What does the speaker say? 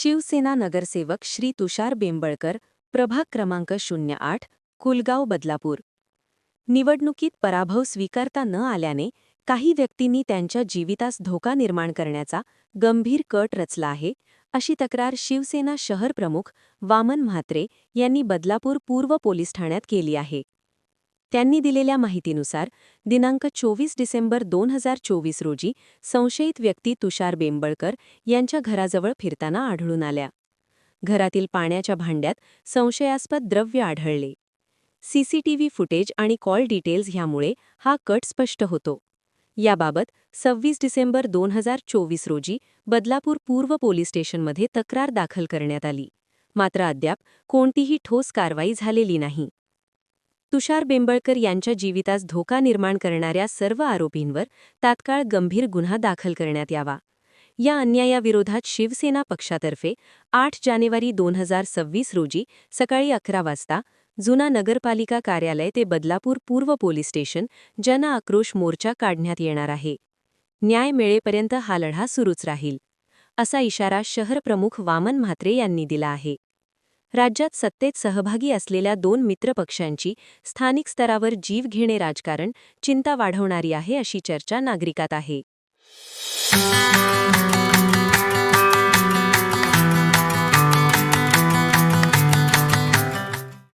शिवसेना नगरसेवक श्री तुषार बेंबळकर, प्रभाग क्रमांक 08, कुलगाव, बदलापूर. निवडणुकीत पराभव स्वीकारता न आल्याने काही व्यक्तींनी त्यांच्या जीवितास धोका निर्माण करण्याचा गंभीर कट रचला आहे, अशी तक्रार शिवसेना शहर प्रमुख वामन म्हात्रे यांनी बदलापूर पूर्व पोलीस ठाण्यात केली आहे. त्यांनी दिलेल्या माहितीनुसार दिनांक 24 डिसेंबर 2024 रोजी संशयित व्यक्ती तुषार बेंबळकर यांच्या घराजवळ फिरताना आढळून आल्या. घरातील पाण्याच्या भांड्यात संशयास्पद द्रव्य आढळले. सीसीटीव्ही फुटेज आणि कॉल डिटेल्स ह्यामुळे हा कट स्पष्ट होतो. याबाबत 26 डिसेंबर 2024 रोजी बदलापूर पूर्व पोलीस स्टेशनमध्ये तक्रार दाखल करण्यात आली, मात्र अद्याप कोणतीही ठोस कारवाई झालेली नाही. तुषार बेंबळकर यांच्या जीवितास धोका निर्माण करणाऱ्या सर्व आरोपींवर तात्काळ गंभीर गुन्हा दाखल करण्यात यावा. या अन्यायाविरोधात शिवसेना पक्षातर्फे 8 जानेवारी 2026 रोजी सकाळी 11 वाजता जुना नगरपालिका कार्यालय ते बदलापूर पूर्व पोलीस स्टेशन जन आक्रोश मोर्चा काढण्यात येणार आहे. न्याय मिळेपर्यंत हा लढा सुरूच राहील, असा इशारा शहर प्रमुख वामन म्हात्रे यांनी दिला आहे. राज्यात सत्तेत सहभागी असलेल्या दोन मित्रपक्षांची स्थानिक स्तरावर जीवघेणे राजकारण चिंता वाढवणारी आहे, अशी चर्चा नागरिकात आहे.